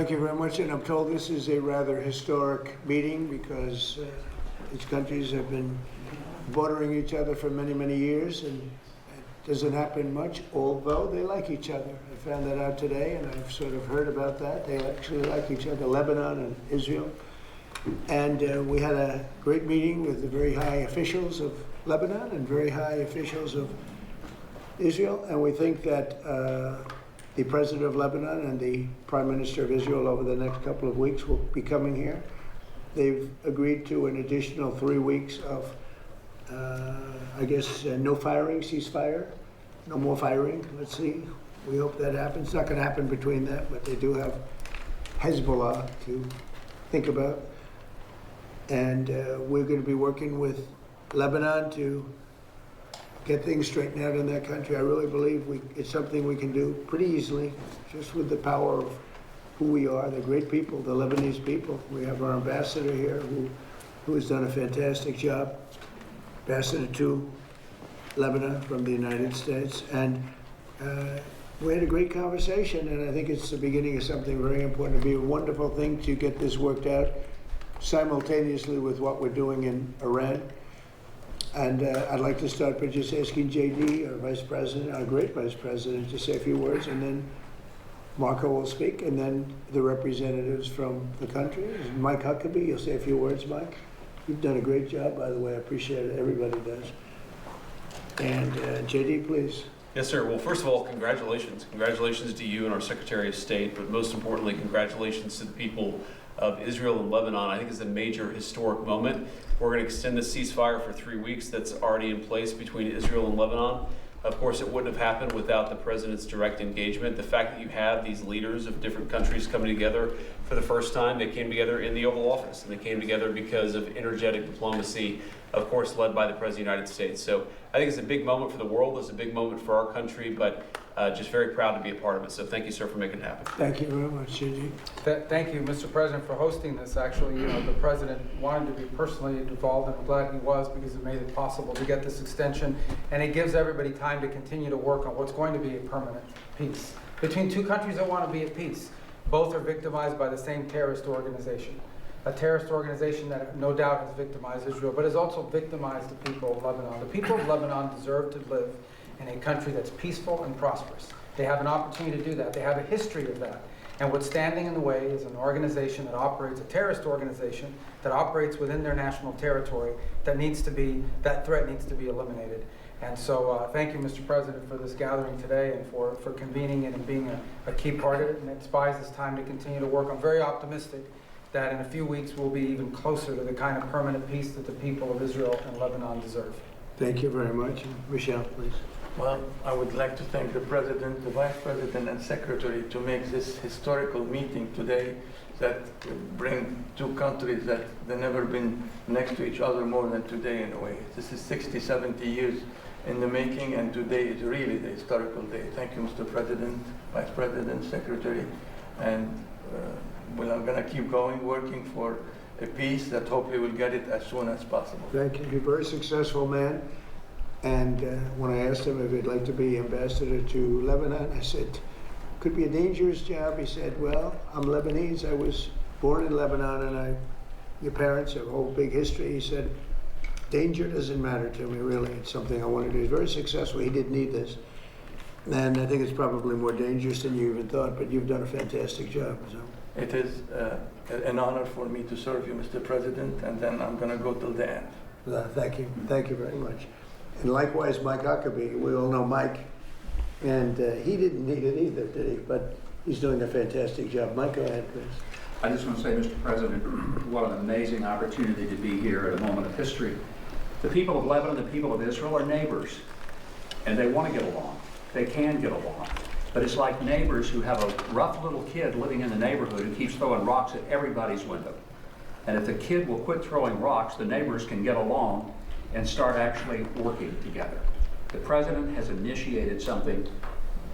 Thank you very much, and I'm told this is a rather historic meeting because these countries have been bordering each other for many, many years, and it doesn't happen much, although they like each other. I found that out today, and I've sort of heard about that. They actually like each other, Lebanon and Israel. And we had a great meeting with the very high officials of Lebanon and very high officials of Israel, and we think that the president of Lebanon and the prime minister of Israel over the next couple of weeks will be coming here. They've agreed to an additional 3 weeks of, no firing, ceasefire, no more firing. Let's see. We hope that happens. It's not going to happen between them, but they do have Hezbollah to think about. And we're going to be working with Lebanon to get things straightened out in that country. I really believe it's something we can do pretty easily, just with the power of who we are, the great people, the Lebanese people. We have our ambassador here who has done a fantastic job, ambassador to Lebanon from the United States. And we had a great conversation, and I think it's the beginning of something very important. It'd be a wonderful thing to get this worked out simultaneously with what we're doing in Iran. And I'd like to start by just asking JD, our Vice President, our great Vice President, to say a few words, and then Marco will speak, and then the representatives from the country. Mike Huckabee, you'll say a few words, Mike. You've done a great job, by the way. I appreciate it. Everybody does. And JD, please. Yes, sir. Well, first of all, congratulations. Congratulations to you and our Secretary of State, but most importantly, congratulations to the people of Israel and Lebanon. I think it's a major historic moment. We're going to extend the ceasefire for 3 weeks that's already in place between Israel and Lebanon. Of course, it wouldn't have happened without the president's direct engagement. The fact that you have these leaders of different countries coming together for the first time, they came together in the Oval Office, and they came together because of energetic diplomacy, of course, led by the President of the United States. So I think it's a big moment for the world. It's a big moment for our country, but just very proud to be a part of it. So thank you, sir, for making it happen. Thank you very much, JD. Thank you, Mr. President, for hosting this. Actually, the President wanted to be personally involved, and I'm glad he was, because it made it possible to get this extension, and it gives everybody time to continue to work on what's going to be a permanent peace between two countries that want to be at peace. Both are victimized by the same terrorist organization, a terrorist organization that no doubt has victimized Israel, but has also victimized the people of Lebanon. The people of Lebanon deserve to live in a country that's peaceful and prosperous. They have an opportunity to do that. They have a history of that. And what's standing in the way is an organization that operates, a terrorist organization that operates within their national territory that threat needs to be eliminated. And so thank you, Mr. President, for this gathering today and for convening it and being a key part of it. And it buys us time to continue to work. I'm very optimistic that in a few weeks we'll be even closer to the kind of permanent peace that the people of Israel and Lebanon deserve. Thank you very much. Michelle, please. Well, I would like to thank the President, the Vice President, and Secretary to make this historical meeting today that bring two countries that they've never been next to each other more than today in a way. This is 60, 70 years in the making, and today is really the historical day. Thank you, Mr. President, Vice President, Secretary, and I'm going to keep going, working for a peace that hopefully we'll get it as soon as possible. Thank you. You're a very successful man. And when I asked him if he'd like to be ambassador to Lebanon, I said, could be a dangerous job. He said, well, I'm Lebanese. I was born in Lebanon, and your parents have a whole big history. He said, danger doesn't matter to me, really. It's something I want to do. He's very successful. He didn't need this. And I think it's probably more dangerous than you even thought, but you've done a fantastic job. So. It is an honor for me to serve you, Mr. President, and then I'm going to go till the end. Thank you. Thank you very much. And likewise, Mike Huckabee. We all know Mike, and he didn't need it either, did he? But he's doing a fantastic job. Mike, go ahead, please. I just want to say, Mr. President, what an amazing opportunity to be here at a moment of history. The people of Lebanon, the people of Israel are neighbors, and they want to get along. They can get along. But it's like neighbors who have a rough little kid living in the neighborhood who keeps throwing rocks at everybody's window. And if the kid will quit throwing rocks, the neighbors can get along and start actually working together. The President has initiated something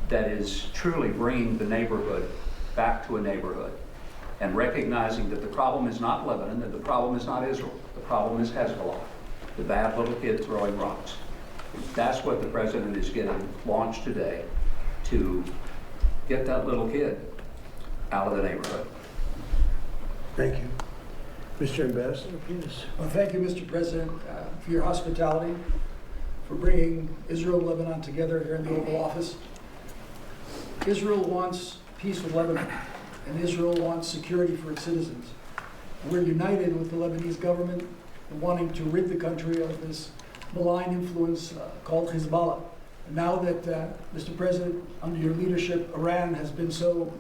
that is truly bringing the neighborhood back to a neighborhood, and recognizing that the problem is not Lebanon, and the problem is not Israel. The problem is Hezbollah, the bad little kid throwing rocks. That's what the President is getting launched today, to get that little kid out of the neighborhood. Thank you. Mr. Ambassador, please. Well, thank you, Mr. President, for your hospitality, for bringing Israel and Lebanon together here in the Oval Office. Israel wants peace with Lebanon, and Israel wants security for its citizens. We're united with the Lebanese government in wanting to rid the country of this malign influence called Hezbollah. And now that, Mr. President, under your leadership, Iran has been so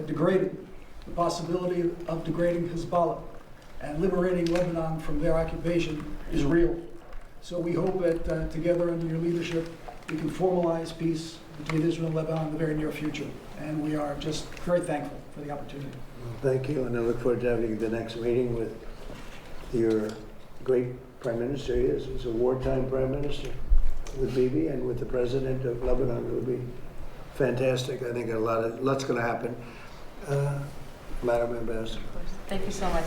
degraded, the possibility of degrading Hezbollah and liberating Lebanon from their occupation is real. So we hope that together under your leadership, we can formalize peace between Israel and Lebanon in the very near future. And we are just very thankful for the opportunity. Well, thank you, and I look forward to having the next meeting with your great Prime Minister. He is. He's a wartime Prime Minister with Bibi and with the President of Lebanon. It would be fantastic. I think lots going to happen. Madam Ambassador. Of course. Thank you so much.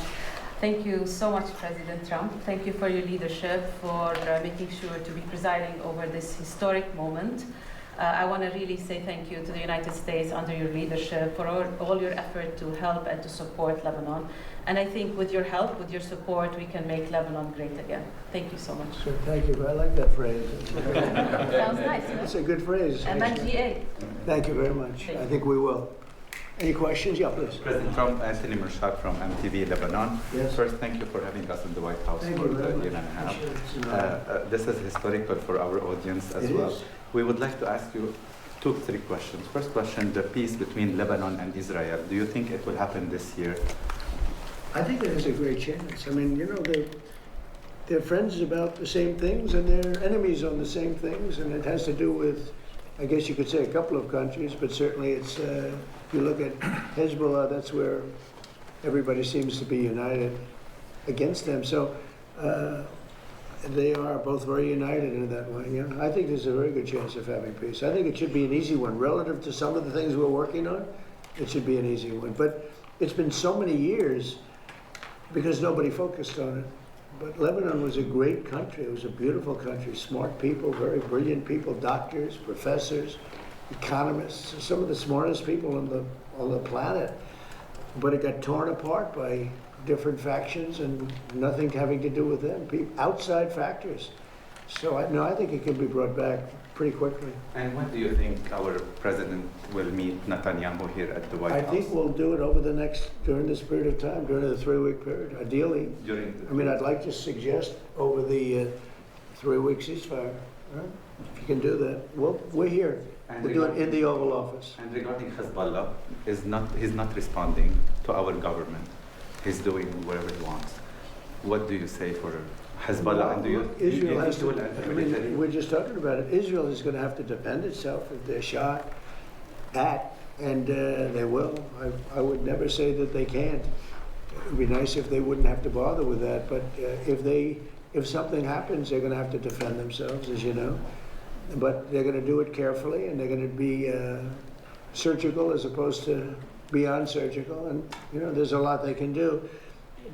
Thank you so much, President Trump. Thank you for your leadership, for making sure to be presiding over this historic moment. I want to really say thank you to the United States under your leadership for all your effort to help and to support Lebanon. And I think with your help, with your support, we can make Lebanon great again. Thank you so much. Sure, thank you. I like that phrase. Sounds nice. It's a good phrase. MNGA. Thank you very much. I think we will. Any questions? Yeah, please. President Trump, Anthony Mershad from MTV Lebanon. Yes. First, thank you for having us in the White House Thank for you the very year much. and a half. Appreciate it. This is historical for our audience as It well. is. We would like to ask you three questions. First question, the peace between Lebanon and Israel. Do you think it will happen this year? I think it has a great chance. I mean, you know, they're friends about the same things and they're enemies on the same things, and it has to do with, I guess you could say, a couple of countries, but certainly it's, if you look at Hezbollah, that's where everybody seems to be united against them. So they are both very united in that way. Yeah, I think there's a very good chance of having peace. I think it should be an easy one. Relative to some of the things we're working on, it should be an easy one. But it's been so many years because nobody focused on it. But Lebanon was a great country. It was a beautiful country, smart people, very brilliant people, doctors, professors, economists, some of the smartest people on the planet. But it got torn apart by different factions and nothing having to do with them, outside factors. So I think it can be brought back pretty quickly. And when do you think our president will meet Netanyahu here at the White House? I think we'll do it during this period of time, during the 3-week period, ideally. I'd like to suggest over the 3-week ceasefire. Right? If you can do that, we're here. We'll do it in the Oval Office. And regarding Hezbollah, he's not responding to our government. He's doing whatever he wants. What do you say for Hezbollah? And do you Israel has think to, he will retaliate? we're just talking about it. Israel is going to have to defend itself if they're shot at, and they will. I would never say that they can't. It would be nice if they wouldn't have to bother with that, but if something happens, they're going to have to defend themselves, as you know. But they're going to do it carefully, and they're going to be surgical as opposed to beyond surgical. And, you know, there's a lot they can do.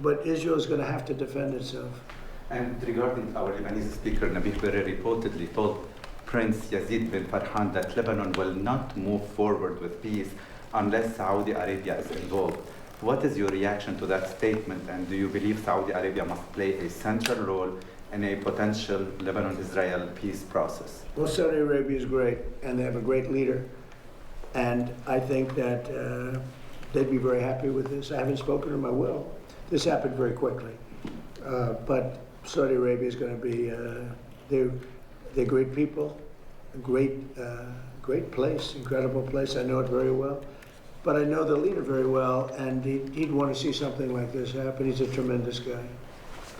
But Israel is going to have to defend itself. And regarding our Lebanese speaker, Nabil Berri reportedly told Prince Yazid bin Farhan that Lebanon will not move forward with peace unless Saudi Arabia is involved. What is your reaction to that statement, and do you believe Saudi Arabia must play a central role in a potential Lebanon-Israel peace process? Well, Saudi Arabia is great, and they have a great leader. And I think that they'd be very happy with this. I haven't spoken to them, I will. This happened very quickly. But Saudi Arabia is going to be, they're great people, a great place, incredible place. I know it very well. But I know the leader very well, and he'd want to see something like this happen. He's a tremendous guy.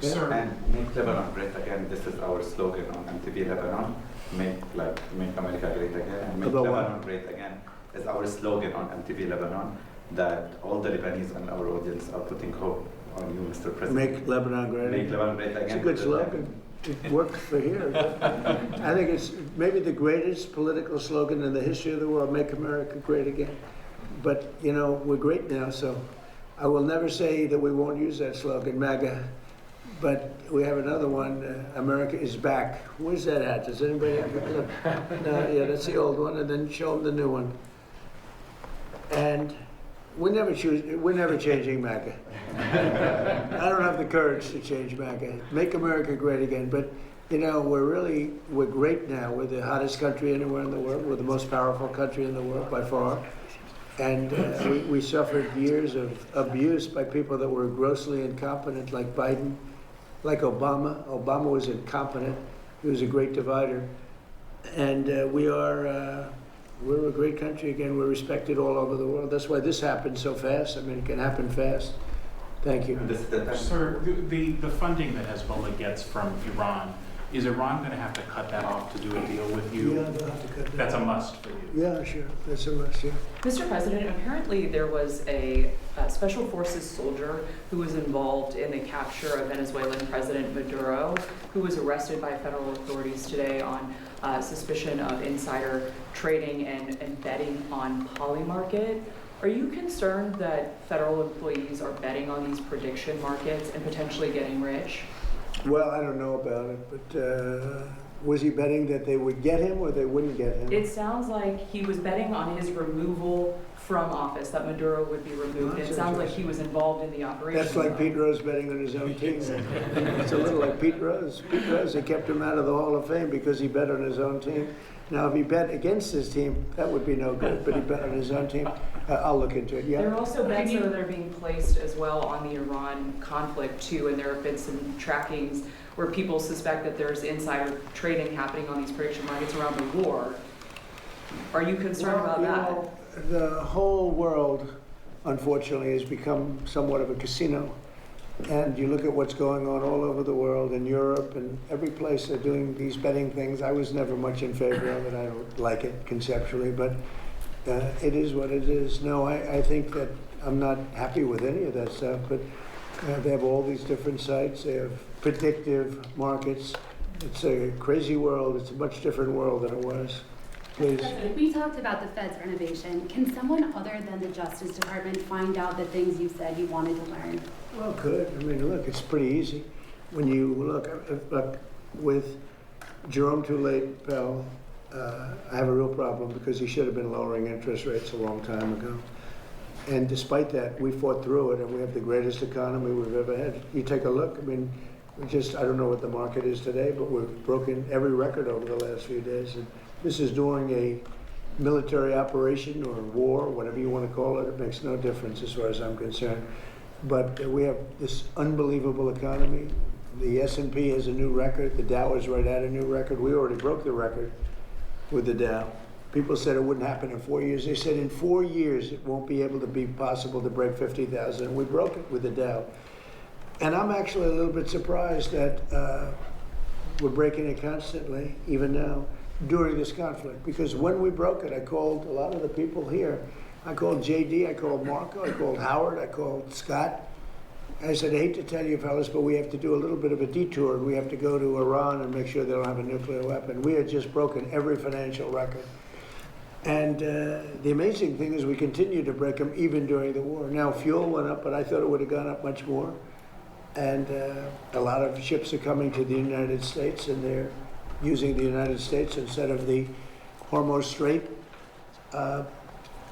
Okay? And make Lebanon great again. This is our slogan on MTV Lebanon. Make America great again. And make About Lebanon what? great again is our slogan on MTV Lebanon that all the Lebanese and our audience are putting hope on you, Mr. President. Make Lebanon great. Make Lebanon great again. It's a good slogan. It worked for here. I think it's maybe the greatest political slogan in the history of the world, make America great again. But, you know, we're great now, so I will never say that we won't use that slogan, MAGA. But we have another one, America is back. Where's that at? Does anybody have it? No, yeah, that's the old one, and then show them the new one. And we're never changing MAGA. I don't have the courage to change back. Make America great again. But, you know, we're great now. We're the hottest country anywhere in the world. We're the most powerful country in the world by far. And we suffered years of abuse by people that were grossly incompetent, like Biden, like Obama. Obama was incompetent. He was a great divider. And we're a great country again. We're respected all over the world. That's why this happened so fast. I mean, it can happen fast. Thank you. Sir, the funding that Hezbollah gets from Iran, is Iran going to have to cut that off to do a deal with you? Yeah, they'll have to cut that That's a off. must for you. Yeah, sure. That's a must, yeah. Mr. President, apparently there was a special forces soldier who was involved in the capture of Venezuelan President Maduro, who was arrested by federal authorities today on suspicion of insider trading and betting on Polymarket. Are you concerned that federal employees are betting on these prediction markets and potentially getting rich? Well, I don't know about it, but was he betting that they would get him or they wouldn't get him? It sounds like he was betting on his removal from office, that Maduro would be removed. It sounds like he was involved in the operation. That's like Pete Rose betting on his own team. It's a little like Pete Rose. Pete Rose, they kept him out of the Hall of Fame because he bet on his own team. Now, if he bet against his team, that would be no good, but he bet on his own team. I'll look into it, yeah. There are also bets that are being placed as well on the Iran conflict too, and there have been some trackings where people suspect that there's insider trading happening on these prediction markets around the war. Are you concerned about that? Know, the whole world, unfortunately, has become somewhat of a casino. And you look at what's going on all over the world, in Europe and every place they're doing these betting things. I was never much in favor of it. I don't like it conceptually, but it is what it is. No, I think that I'm not happy with any of that stuff, but they have all these different sites. They have predictive markets. It's a crazy world. It's a much different world than it was. Please. We talked about the Fed's renovation. Can someone other than the Justice Department find out the things you said you wanted to learn? Well, good. I mean, look, it's pretty easy. When you look with Jerome Too Late Pell, I have a real problem because he should have been lowering interest rates a long time ago. And despite that, we fought through it, and we have the greatest economy we've ever had. You take a look. I mean, I don't know what the market is today, but we've broken every record over the last few days. And this is during a military operation or war, whatever you want to call it. It makes no difference as far as I'm concerned. But we have this unbelievable economy. The S&P has a new record. The Dow is right at a new record. We already broke the record with the Dow. People said it wouldn't happen in 4 years. They said in 4 years it won't be able to be possible to break 50,000. And we broke it with the Dow. And I'm actually a little bit surprised that we're breaking it constantly, even now, during this conflict. Because when we broke it, I called a lot of the people here. I called JD, I called Marco, I called Howard, I called Scott. I said, I hate to tell you fellas, but we have to do a little bit of a detour. We have to go to Iran and make sure they don't have a nuclear weapon. We had just broken every financial record. And the amazing thing is we continue to break them even during the war. Now fuel went up, but I thought it would have gone up much more. And a lot of ships are coming to the United States, and they're using the United States instead of the Hormuz Strait.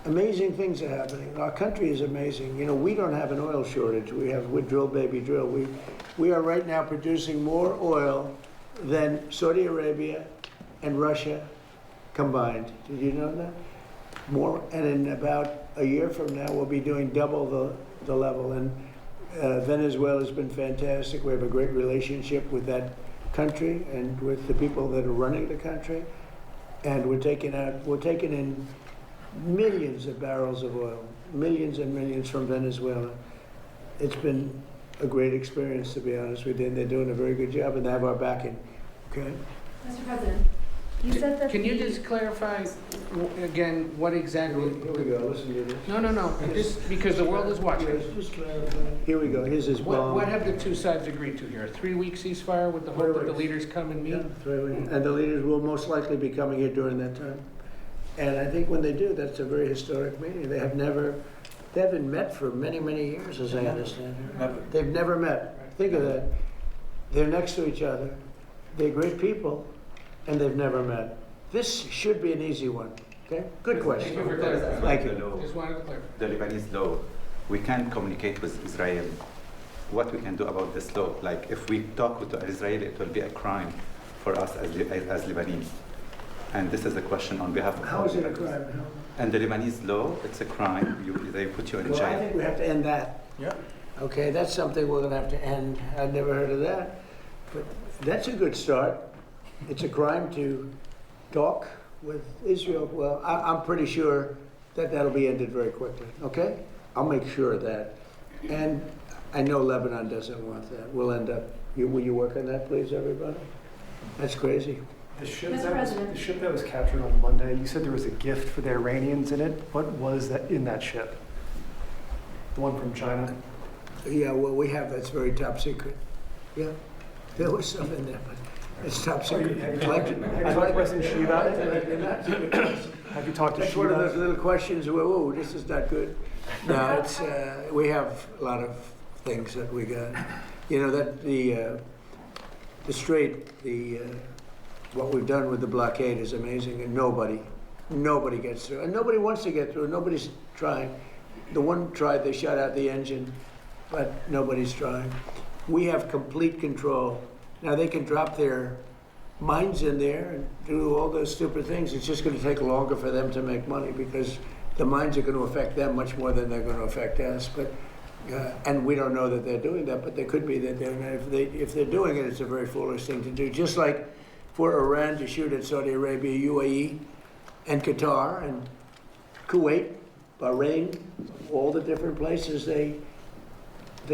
Amazing things are happening. Our country is amazing. You know, we don't have an oil shortage. We drill, baby, drill. We are right now producing more oil than Saudi Arabia and Russia combined. Did you know that? More, and in about a year from now, we'll be doing double the level. And Venezuela has been fantastic. We have a great relationship with that country and with the people that are running the country. And we're taking in millions of barrels of oil, millions and millions from Venezuela. It's been a great experience, to be honest with you, and they're doing a very good job, and they have our backing. Okay? Mr. President, you said that Can you just clarify again what exactly? Here we go. Listen to this. No. Just because the world is watching. Just clarify. Here we go. Here's his bomb. What have the two sides agreed to here? A 3-week ceasefire with the hope that the leaders come and meet? Yeah, 3 weeks. And the leaders will most likely be coming here during that time. And I think when they do, that's a very historic meeting. They haven't met for many, many years, as I understand it. They've never met. Think of that. They're next to each other. They're great people, and they've never met. This should be an easy one. Okay? Good question. Thank you for clarifying. Thank you. Just wanted to clarify. The Lebanese law, we can't communicate with Israel what we can do about this law. Like if we talk with the Israeli, it will be a crime for us as Lebanese. And this is a question on behalf of. How is it a crime? And the Lebanese law, it's a crime. They put you in Well, I jail. think we have to end that. Yeah. Okay, that's something we're gonna have to end. I'd never heard of that. But that's a good start. It's a crime to talk with Israel. Well, I'm pretty sure that that'll be ended very quickly, okay? I'll make sure of that. And I know Lebanon doesn't want that. We'll end up, will you work on that, please, everybody? That's crazy. The ship, Mr. that was, President. the ship that was captured on Monday, you said there was a gift for the Iranians in it. What was that in that ship? The one from China? Yeah, well, we have, that's very top secret. Yeah, there was some in there, but it's top secret. Have you I'd like talked to President Xi about I'd like it? to not. Have you talked to That's Xi one of about those it? little questions where, oh, this is not good. No, it's, we have a lot of things that we got. You know, that the strait, what we've done with the blockade is amazing, and nobody gets through. And nobody wants to get through, nobody's trying. The one tried, they shut out the engine, but nobody's trying. We have complete control. Now, they can drop their mines in there and do all those stupid things. It's just going to take longer for them to make money because the mines are going to affect them much more than they're going to affect us. But and we don't know that they're doing that, but they could be that they're not. If they're doing it, it's a very foolish thing to do. Just like for Iran to shoot at Saudi Arabia, UAE, and Qatar, and Kuwait, Bahrain, all the different places they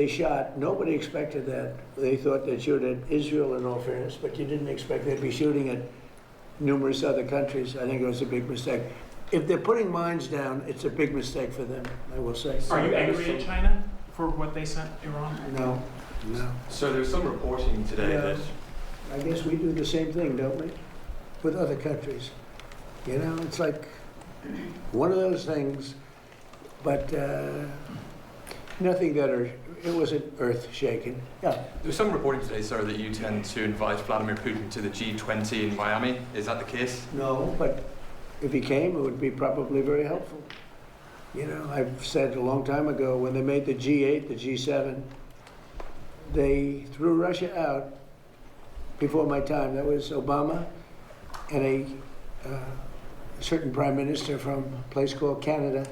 shot. Nobody expected that. They thought they'd shoot at Israel in all fairness, but you didn't expect they'd be shooting at numerous other countries. I think it was a big mistake. If they're putting mines down, it's a big mistake for them, I will say. Are you angry at China for what they sent Iran? No, no. So there's some reporting today Yeah. that I guess we do the same thing, don't we? With other countries. You know, it's like one of those things, but nothing that it wasn't earth-shaking. Yeah. there's some reporting today, sir, that you tend to invite Vladimir Putin to the G20 in Miami. Is that the case? No, but if he came, it would be probably very helpful. You know, I've said a long time ago, when they made the G8, the G7, they threw Russia out before my time. That was Obama and a certain prime minister from a place called Canada,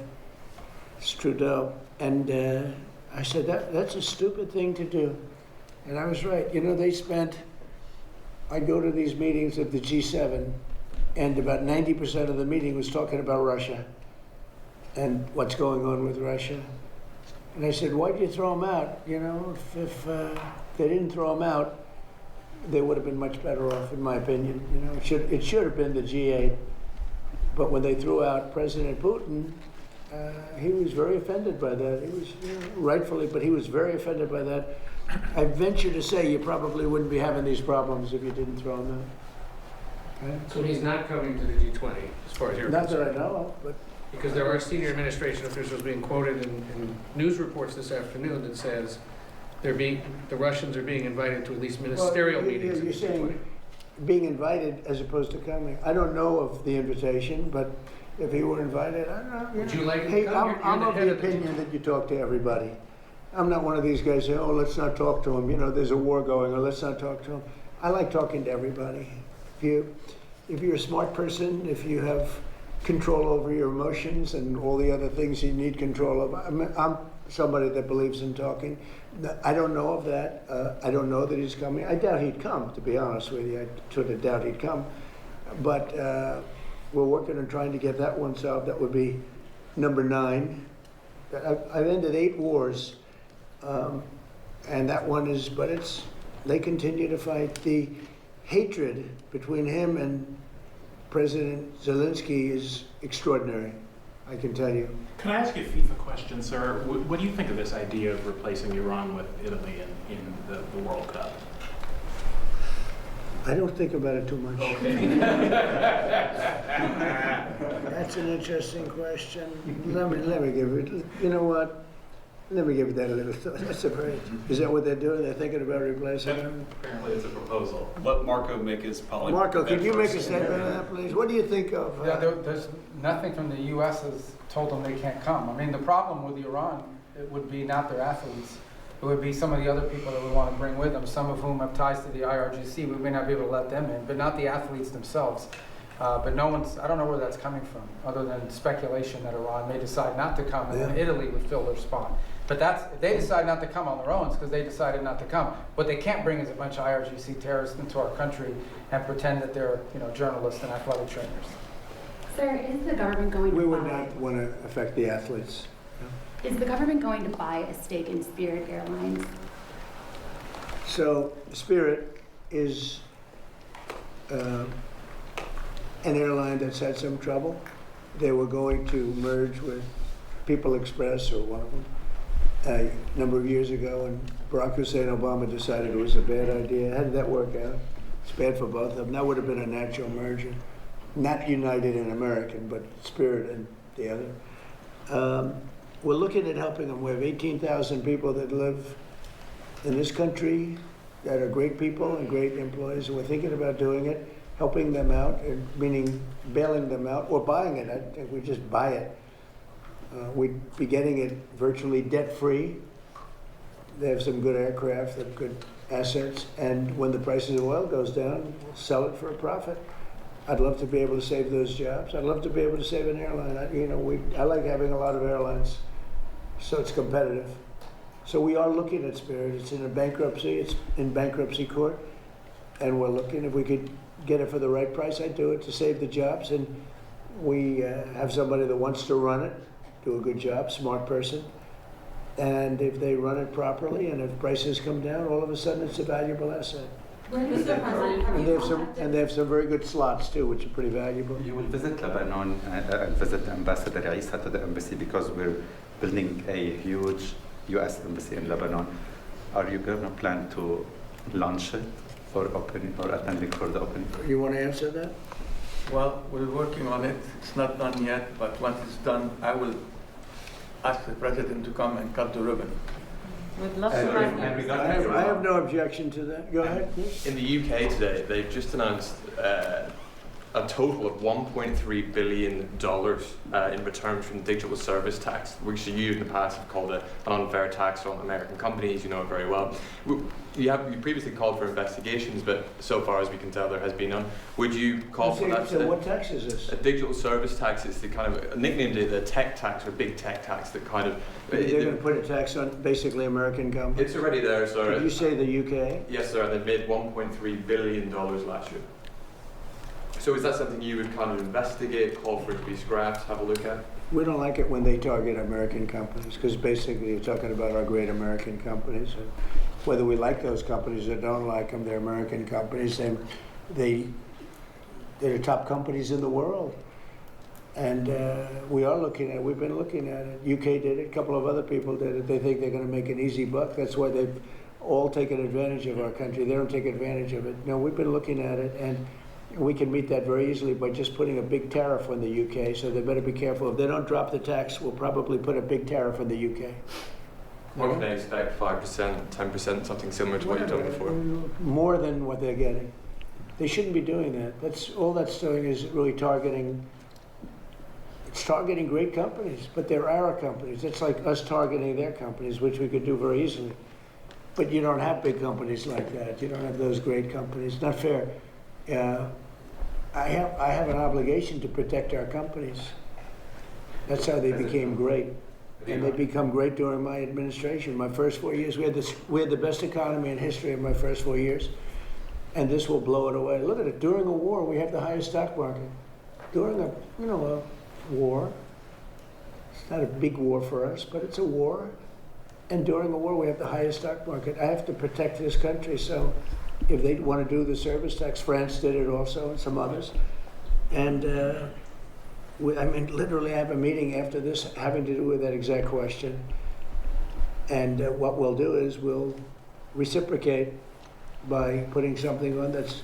Trudeau. And I said, that's a stupid thing to do. And I was right. You know, I'd go to these meetings of the G7, and about 90% of the meeting was talking about Russia and what's going on with Russia. And I said, why'd you throw them out? You know, if they didn't throw them out, they would have been much better off, in my opinion. You know, it should have been the G8. But when they threw out President Putin, he was very offended by that. He was, you know, rightfully, but he was very offended by that. I venture to say you probably wouldn't be having these problems if you didn't throw him out. Okay? So he's not coming to the G20, as far as you're Not that I concerned? know of, but Because there are senior administration officials being quoted in news reports this afternoon that says the Russians are being invited to at least ministerial well, meetings. You're at the saying G20. being invited as opposed to coming. I don't know of the invitation, but if he were invited, I don't know. Would you like him to Hey, come? I'm You're of head the of the opinion that you talk to everybody. I'm not one of these guys saying, oh, let's not talk to him. You know, there's a war going on. Let's not talk to him. I like talking to everybody. If you're a smart person, if you have control over your emotions and all the other things you need control of, I'm somebody that believes in talking. I don't know of that. I don't know that he's coming. I doubt he'd come, to be honest with you. I sort of doubt he'd come. But we're working on trying to get that one solved. That would be number 9. I've ended 8 wars, and that one is, but they continue to fight. The hatred between him and President Zelensky is extraordinary, I can tell you. Can I ask you a FIFA question, sir? What do you think of this idea of replacing Iran with Italy in the World Cup? I don't think about it too much. Okay. That's an interesting question. Let me give it, you know what? Let me give that a little thought. That's a very, is that what they're doing? They're thinking about replacing him? Apparently it's a proposal. Let Marco make his poly. Marco, could you make a statement on that, please? What do you think of? Yeah, there's nothing from the U.S. has told them they can't come. I mean, the problem with Iran, it would be not their athletes. it would be some of the other people that we want to bring with them, some of whom have ties to the IRGC. We may not be able to let them in, but not the athletes themselves. But no one's, I don't know where that's coming from, other than speculation that Iran may decide not to come, and then Italy would fill their spot. But that's, if they decide not to come on their own, it's because they decided not to come. What they can't bring is a bunch of IRGC terrorists into our country and pretend that they're, journalists and athletic trainers. Sir, is the government going to We would buy, not want to affect the athletes. is the government going to buy a stake in Spirit Airlines? So Spirit is an airline that's had some trouble. They were going to merge with People Express, or one of them, a number of years ago, and Barack Hussein Obama decided it was a bad idea. How did that work out? It's bad for both of them. That would have been a natural merger. Not United and American, but Spirit and the other. We're looking at helping them. We have 18,000 people that live in this country that are great people and great employees. And we're thinking about doing it, helping them out, meaning bailing them out or buying it. I think we just buy it. We'd be getting it virtually debt-free. They have some good aircraft, they have good assets, and when the price of oil goes down, we'll sell it for a profit. I'd love to be able to save those jobs. I'd love to be able to save an airline. I like having a lot of airlines, so it's competitive. So we are looking at Spirit. It's in a bankruptcy. It's in bankruptcy court, and we're looking if we could get it for the right price. I'd do it to save the jobs, and we have somebody that wants to run it, do a good job, smart person. And if they run it properly and if prices come down, all of a sudden it's a valuable asset. And they have some very good slots too, which are pretty valuable. You will visit Lebanon and visit Ambassador Isa to the embassy because we're building a huge U.S. embassy in Lebanon. Are you going to plan to launch it or opening or attending for the opening? You want to answer that? Well, we're working on it. It's not done yet, but once it's done, I will ask the president to come and cut the ribbon. We'd love to have you. I have no objection to that. Go ahead. In the UK today, they've just announced a total of $1.3 billion in returns from digital service tax, which you in the past have called an unfair tax on American companies. You know it very well. You previously called for investigations, but so far as we can tell, there has been none. Would you call for that? So what tax is this? A digital service tax is the kind of nicknamed the tech tax or big tech tax that kind of. They're going to put a tax on basically American companies? It's already there, sir. Did you say the UK? Yes, sir. They made $1.3 billion last year. So is that something you would kind of investigate, call for it to be scrapped, have a look at? We don't like it when they target American companies, because basically you're talking about our great American companies. And whether we like those companies or don't like them, they're American companies, and they're the top companies in the world. And we've been looking at it. UK did it, a couple of other people did it. They think they're going to make an easy buck. That's why they've all taken advantage of our country. They don't take advantage of it. No, we've been looking at it, and we can meet that very easily by just putting a big tariff on the UK, so they better be careful. If they don't drop the tax, we'll probably put a big tariff on the UK. What can they expect, 5%, 10%, something similar to what you've done before? More than what they're getting. They shouldn't be doing that. All that's doing is really targeting great companies, but they're our companies. It's like us targeting their companies, which we could do very easily. But you don't have big companies like that. You don't have those great companies. Not fair. I have an obligation to protect our companies. That's how they became great. And they become great during my administration. My first 4 years, we had the best economy in history in my first 4 years. And this will blow it away. Look at it. During a war, we have the highest stock market. During a war, it's not a big war for us, but it's a war. And during a war, we have the highest stock market. I have to protect this country, so if they want to do the service tax, France did it also, and some others. And literally I have a meeting after this having to do with that exact question. And what we'll do is we'll reciprocate by putting something on that's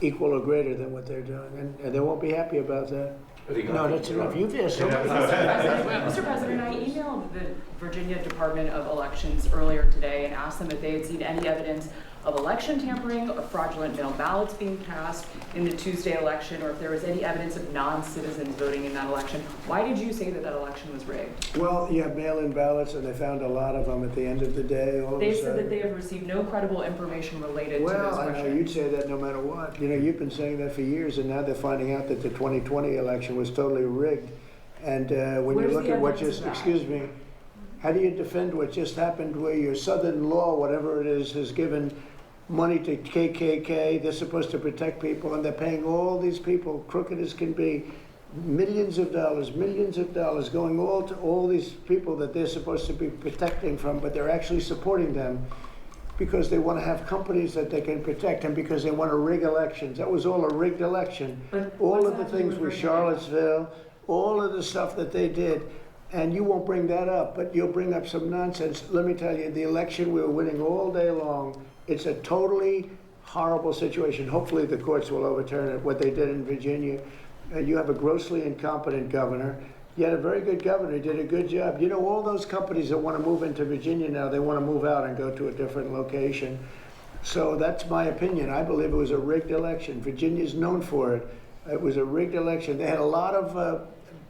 equal or greater than what they're doing. And they won't be happy about that. No, that's enough. You've asked so many. Mr. President, I emailed the Virginia Department of Elections earlier today and asked them if they had seen any evidence of election tampering or fraudulent mail ballots being cast in the Tuesday election, or if there was any evidence of non-citizens voting in that election. Why did you say that that election was rigged? Well, you have mail-in ballots, and they found a lot of them at the end of the day. All of They a said sudden. that they have received no credible information related to those Well, I questions. know you'd say that no matter what. You know, you've been saying that for years, and now they're finding out that the 2020 election was totally rigged. And when Where's you look the at what evidence just, of that? excuse me, how do you defend what just happened where your Southern law, whatever it is, has given money to KKK? They're supposed to protect people, and they're paying all these people, crooked as can be, millions of dollars going all to all these people that they're supposed to be protecting from, but they're actually supporting them because they want to have companies that they can protect and because they want to rig elections. That was all a rigged election. But All what's of the that to do things with with rigging? Charlottesville, all of the stuff that they did, and you won't bring that up, but you'll bring up some nonsense. Let me tell you, the election, we were winning all day long. It's a totally horrible situation. Hopefully the courts will overturn it, what they did in Virginia. You have a grossly incompetent governor. You had a very good governor, he did a good job. You know, all those companies that want to move into Virginia now, they want to move out and go to a different location. So that's my opinion. I believe it was a rigged election. Virginia's known for it. It was a rigged election. They had a lot of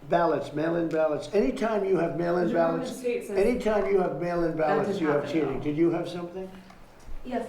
ballots, mail-in ballots. Anytime you have mail-in The Department ballots, of State says anytime you have mail-in ballots, didn't you have happen, cheating. no. Did you have something? Yes,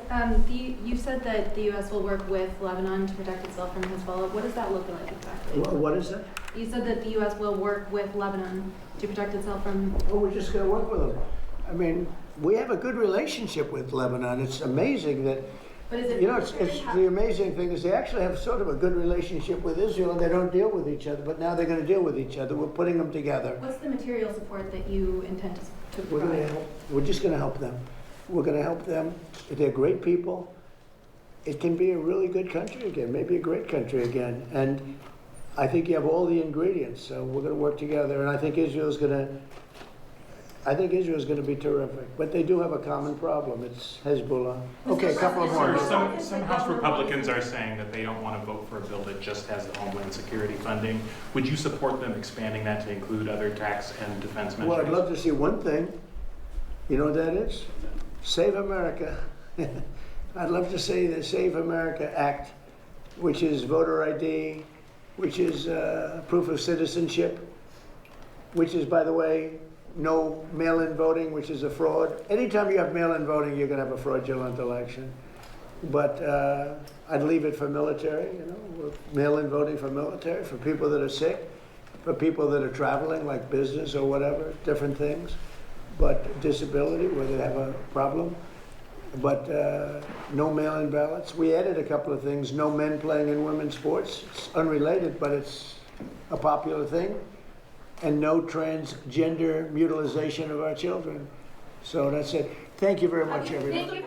you said that the U.S. will work with Lebanon to protect itself from Hezbollah. What does that look like exactly? What is that? You said that the U.S. will work with Lebanon to protect itself from... Oh, we're just going to work with them. I mean, we have a good relationship with Lebanon. It's amazing that, But is it you know, it's military? the amazing thing is they actually have sort of a good relationship with Israel, and they don't deal with each other, but now they're going to deal with each other. We're putting them together. What's the material support that you intend to We're going to provide? help. We're just going to help them. We're going to help them. They're great people. It can be a really good country again, maybe a great country again. And I think you have all the ingredients, so we're going to work together. And I think Israel's going to be terrific. But they do have a common problem. It's Hezbollah. Okay, a couple of more. Some House Republicans are saying that they don't want to vote for a bill that just has the Homeland Security funding. Would you support them expanding that to include other tax and defense measures? Well, I'd love to see one thing. You know what that is? Save America. I'd love to say the Save America Act, which is voter ID, which is proof of citizenship, which is, by the way, no mail-in voting, which is a fraud. Anytime you have mail-in voting, you're going to have a fraudulent election. But I'd leave it for military, you know, mail-in voting for military, for people that are sick, for people that are traveling, like business or whatever, different things. But disability, where they have a problem. But no mail-in ballots. We added a couple of things. No men playing in women's sports. It's unrelated, but it's a popular thing. And no transgender mutilization of our children. So that's it. Thank you very much, everybody.